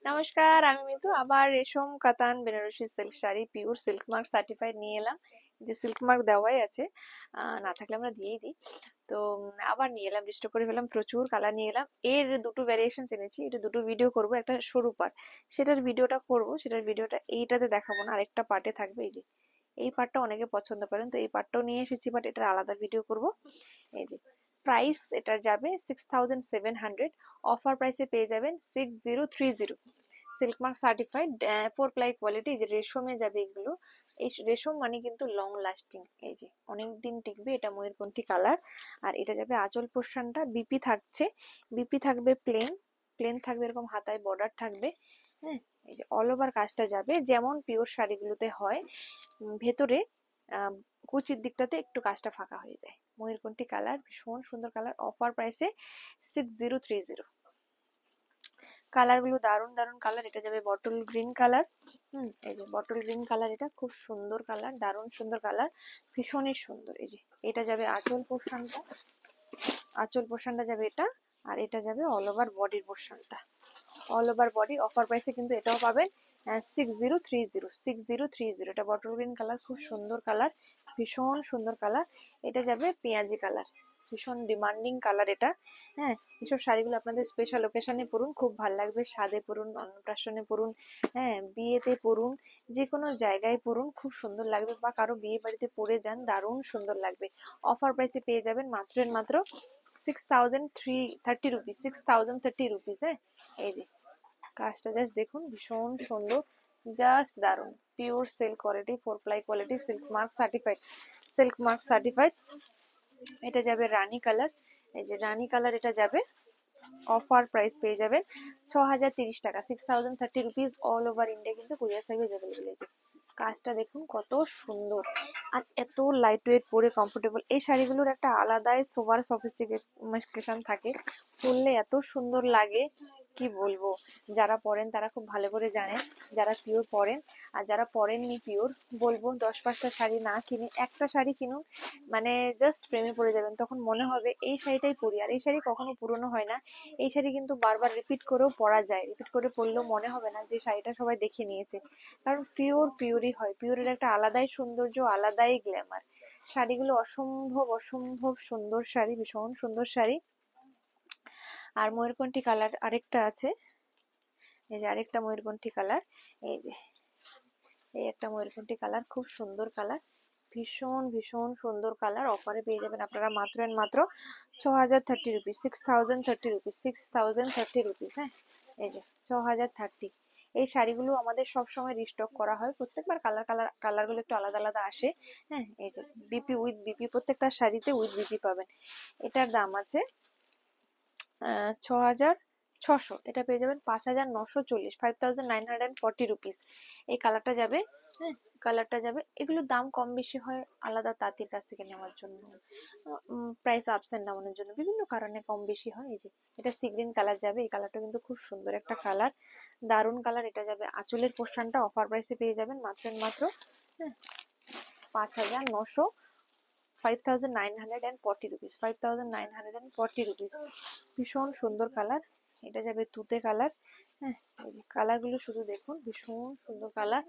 নমস্কার, আমি মিতু। আবার রেশম কাতান Banarasi silk sari pure silk mark certified নিয়ে এলাম। যে সিল্ক মার্ক দেওয়াই আছে, না থাকলে আমরা দিয়েই দিই। তো আবার নিয়ে এলাম, রিস্টক করে ফেলাম, প্রচুর কালার নিয়ে এলাম। এর দুটো ভ্যারিয়েশন এনেছি, এটা দুটো ভিডিও করব। একটা সরু পার্ট, সেটার ভিডিওটা করব, সেটার ভিডিওটা এইটাতে দেখাবো না, আরেকটা পার্টে থাকবে। এই যে এই পার্টটা অনেকে পছন্দ করেন, তো এই পার্টটাও নিয়ে এসেছি, বাট এটার আলাদা ভিডিও করব। এই যে প্রাইস এটার যাবে 6700, অফার প্রাইসে পেয়ে যাবেন 6030। Silk mark certified, 4 ply quality. যে রেশমে যাবে এগুলো। এই রেশম মানে কিন্তু লং লাস্টিং, এই যে অনেক দিন টিকবে। এটা ময়ূরকণ্ঠী কালার। আর এটা যাবে আঁচল পোর্শনটা বিপি থাকছে, বিপি থাকবে প্লেন, প্লেন থাকবে এরকম, হাতায় বর্ডার থাকবে। হ্যাঁ, এই যে অল ওভার কাজটা যাবে যেমন পিওর শাড়িগুলোতে হয়। ভেতরে কুচির দিকটাতে একটু কাজটা ফাঁকা হয়ে যায়। ময়ূরকণ্ঠী কালার, ভীষণ সুন্দর কালার। অফার প্রাইসে 6030। কালার গুলো দারুন দারুন কালার। এটা যাবে বটল গ্রিন কালার। এই যে বটল গ্রিন কালার, এটা খুব সুন্দর কালার, দারুন সুন্দর কালার, ভীষণই সুন্দর। এই যে এটা যাবে আঁচল পোর্শনটা, আঁচল পোর্শনটা যাবে এটা। আর এটা যাবে অল ওভার বডির পোর্শনটা, অল ওভার বডি। অফার প্রাইসে কিন্তু এটাও পাবেন 6030। এটা বটল গ্রিন কালার, খুব সুন্দর কালার, ভীষণ সুন্দর কালার। এটা যাবে পেঁয়াজি কালার, ভীষণ ডিমান্ডিং কালার এটা। হ্যাঁ, এসব শাড়িগুলো আপনাদের স্পেশাল ওকেশনে পরুন, খুব ভালো লাগবে। সাদে পরুন, অন্নপ্রাশনে পরুন, হ্যাঁ বিয়েতে পরুন, যে কোনো জায়গায় পরুন, খুব সুন্দর লাগবে। বা কারো বিয়ে বাড়িতে পরে যান, দারুণ সুন্দর লাগবে। অফার প্রাইসে পেয়ে যাবেন মাত্র 6030 রুপিস, 6030 রুপিস। হ্যাঁ, এই যে কাজটা জাস্ট দেখুন, ভীষণ সুন্দর, জাস্ট দারুন। Pure silk quality, 4 ply quality, silk mark certified, silk mark certified. এটা যাবে রানী কালার। এই যে রানী কালার, এটা যাবে অফার প্রাইস পেয়ে যাবেন 6030 টাকা, 6030 রুপিস। অল ওভার ইন্ডিয়া কিন্তু কুরিয়ার সার্ভিস অ্যাভেলেবল। এই যে কাজটা দেখুন কত সুন্দর, আর এত লাইট ওয়েট, পরে কমফোর্টেবল। এই শাড়িগুলোর একটা আলাদাই সোভার সফিস্টিকেশন থাকে, পরলে এত সুন্দর লাগে কি বলবো। যারা পরেন তারা খুব ভালো করে জানেন, যারা পিওর পরেন। আর যারা পরেননি পিওর, বলবো 10-5টা শাড়ি না কিনে একটা শাড়ি কিনুন, মানে জাস্ট প্রেমে পড়ে যাবেন। তখন মনে হবে এই শাড়িটাই পরি। আর এই শাড়ি কখনো পুরনো হয় না, এই শাড়ি কিন্তু বারবার রিপিট করেও পরা যায়, রিপিট করে পরলেও মনে হবে না যে শাড়িটা সবাই দেখে নিয়েছে। কারণ পিওর পিওরই হয়, পিওরের একটা আলাদাই সৌন্দর্য, আলাদাই গ্ল্যামার। শাড়িগুলো অসম্ভব অসম্ভব সুন্দর শাড়ি, ভীষণ সুন্দর শাড়ি। আর ময়ূরকণ্ঠী কালার আরেকটা আছে, এই যে আরেকটা ময়ূরকণ্ঠী কালার। এই যে এই একটা ময়ূরকণ্ঠী কালার, খুব সুন্দর কালার, ভীষণ ভীষণ সুন্দর কালার। অফারে পেয়ে যাবেন আপনারা মাত্র 6030 রুপিস, 6030 রুপিস, 6030 রুপিস। হ্যাঁ, এই যে 6030। এই শাড়িগুলো আমাদের সব সময় রিস্টক করা হয়, প্রত্যেকবার কালার গুলো একটু আলাদা আলাদা আসে। হ্যাঁ, এই যে বিপি উইথ বিপি, প্রত্যেকটা শাড়িতে উইথ বিপি পাবেন। এটার দাম আছে 6600। এটা পেয়ে যাবেন 5940, 5940 রুপিস। এই কালারটা যাবে। হ্যাঁ, কালারটা যাবে। এগুলোর দাম কম বেশি হয় আলাদা তাঁতির কাছ থেকে নেওয়ার জন্য, প্রাইস আপস এন্ড ডাউনের জন্য, বিভিন্ন কারণে কম বেশি হয়। এই যে এটা সি গ্রিন কালার যাবে, এই কালারটা কিন্তু খুব সুন্দর একটা কালার, দারুন কালার। এটা যাবে আঁচলের পোর্শনটা। অফার প্রাইসে পেয়ে যাবেন মাত্র হ্যাঁ 5900, 5940 রুপিস, 5940 রুপিস। ভীষণ সুন্দর কালার। এটা যাবে তুতে কালার। হ্যাঁ, কালার গুলো শুধু দেখুন, ভীষণ সুন্দর কালার।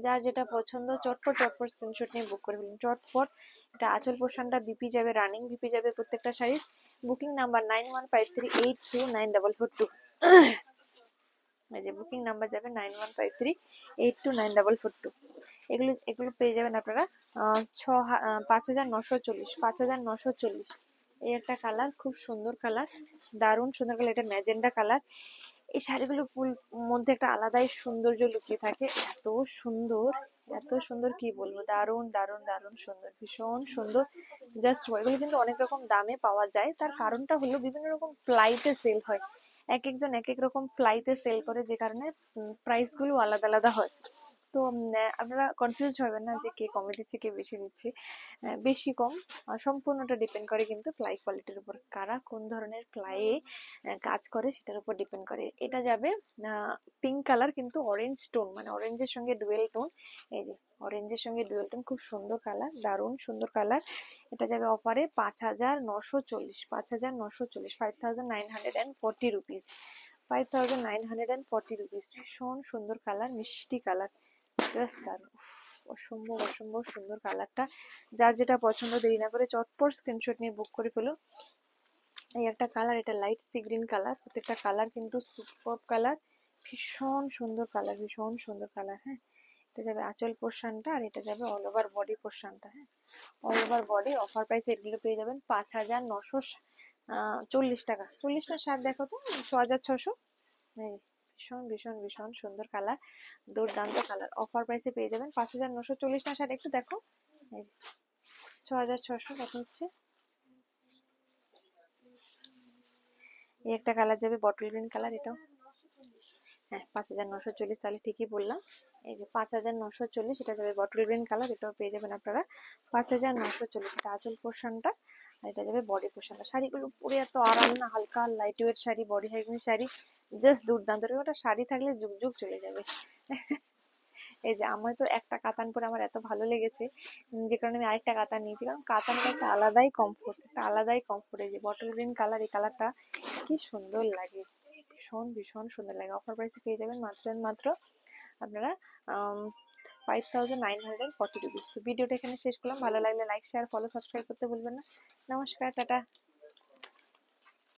যার যেটা পছন্দ চটপট চটপট স্ক্রিনশট নিয়ে বুক করে ফেলুন চটপট। এটা আঁচল পোর্শনটা বিপি যাবে, রানিং বিপি যাবে প্রত্যেকটা শাড়ির। Booking number 9153829442। এই যে বুকিং নাম্বার যাবে 9153829442। এগুলো এগুলো পেয়ে যাবেন আপনারা 5940, 5940। এই একটা কালার, খুব সুন্দর কালার, দারুণ সুন্দর কালার। এটা ম্যাজেন্ডা কালার। এই শাড়িগুলোর মধ্যে একটা আলাদাই সৌন্দর্য লুকিয়ে থাকে, এত সুন্দর, এত সুন্দর কি বলবো, দারুণ দারুণ দারুণ সুন্দর, ভীষণ সুন্দর। জাস্ট এগুলো কিন্তু অনেক রকম দামে পাওয়া যায়, তার কারণটা হলো বিভিন্ন রকম প্লাইতে সেল হয়, এক একজন এক এক রকম প্লাইতে সেল করে, যে কারণে প্রাইস গুলো আলাদা আলাদা হয়। তো আপনারা কনফিউজ হবেন না যে কে কমে দিচ্ছে কে বেশি দিচ্ছে। বেশি কম সম্পূর্ণটা ডিপেন্ড করে কিন্তু প্লাই কোয়ালিটির উপর, কারা কোন ধরনের প্লাইয়ে কাজ করে সেটার উপর ডিপেন্ড করে। এটা যাবে পিঙ্ক কালার, কিন্তু অরেঞ্জ টোন, মানে অরেঞ্জের সঙ্গে ডুয়েল টোন। এই যে অরেঞ্জের সঙ্গে ডুয়েল টোন, খুব সুন্দর কালার, দারুণ সুন্দর কালার। এটা যাবে অফারে 5940, 5940, 5940 রুপিস। 5940 রুপিস। ভীষণ সুন্দর কালার, মিষ্টি কালার, জাস্ট দারুণ। অসম্ভব অসম্ভব সুন্দর কালারটা। যার যেটা পছন্দ দেরি না করে চটপট স্ক্রিনশট নিয়ে বুক করে ফেলুন। এই একটা কালার, এটা লাইট সি গ্রিন কালার। প্রত্যেকটা কালার কিন্তু সুপার কালার, ভীষণ সুন্দর কালার, ভীষণ সুন্দর কালার। হ্যাঁ, এটা যাবে আঁচল পোর্শনটা, আর এটা যাবে অল ওভার বডি পোর্শনটা। হ্যাঁ, অল ওভার বডি। অফার প্রাইসে এগুলো পেয়ে যাবেন 5940 টাকা। 40 না 60 দেখো তো, 6600। ভীষণ ভীষণ ভীষণ সুন্দর কালার, দুর্দান্ত কালার। অফার প্রাইসে পেয়ে যাবেন 5940 না 60, একটু দেখো। এই 6600 কত হচ্ছে। এই একটা কালার যাবে বটল গ্রিন কালার, এটাও হ্যাঁ 5940, তাহলে ঠিকই বললাম। এই যে 5940, এটা যাবে বটল গ্রিন কালার, এটাও পেয়ে যাবেন আপনারা 5940। এটা আঁচল পোর্শনটা, আর এটা যাবে বডি পোর্শনটা। শাড়িগুলো পরে এত আরাম না, হালকা light weight sari, body hygiene sari, just দুর্দান্ত। ওটা শাড়ি থাকলে যুগ যুগ চলে যাবে। এই যে আমার তো একটা কাতান পরে আমার এত ভালো লেগেছে, যে কারণে আমি আরেকটা কাতান নিয়েছি, কারণ কাতানের একটা আলাদাই কমফোর্ট, একটা আলাদাই কমফোর্ট। এই যে বটল গ্রিন কালার, এই কালারটা কি সুন্দর লাগে, ভীষণ ভীষণ সুন্দর লাগে। অফার প্রাইসে পেয়ে যাবেন মাত্র আপনারা 5940 রুপিস। তো ভিডিওটা এখানে শেষ করলাম। ভালো লাগলে লাইক শেয়ার ফলো সাবস্ক্রাইব করতে ভুলবেন না। নমস্কার, টাটা।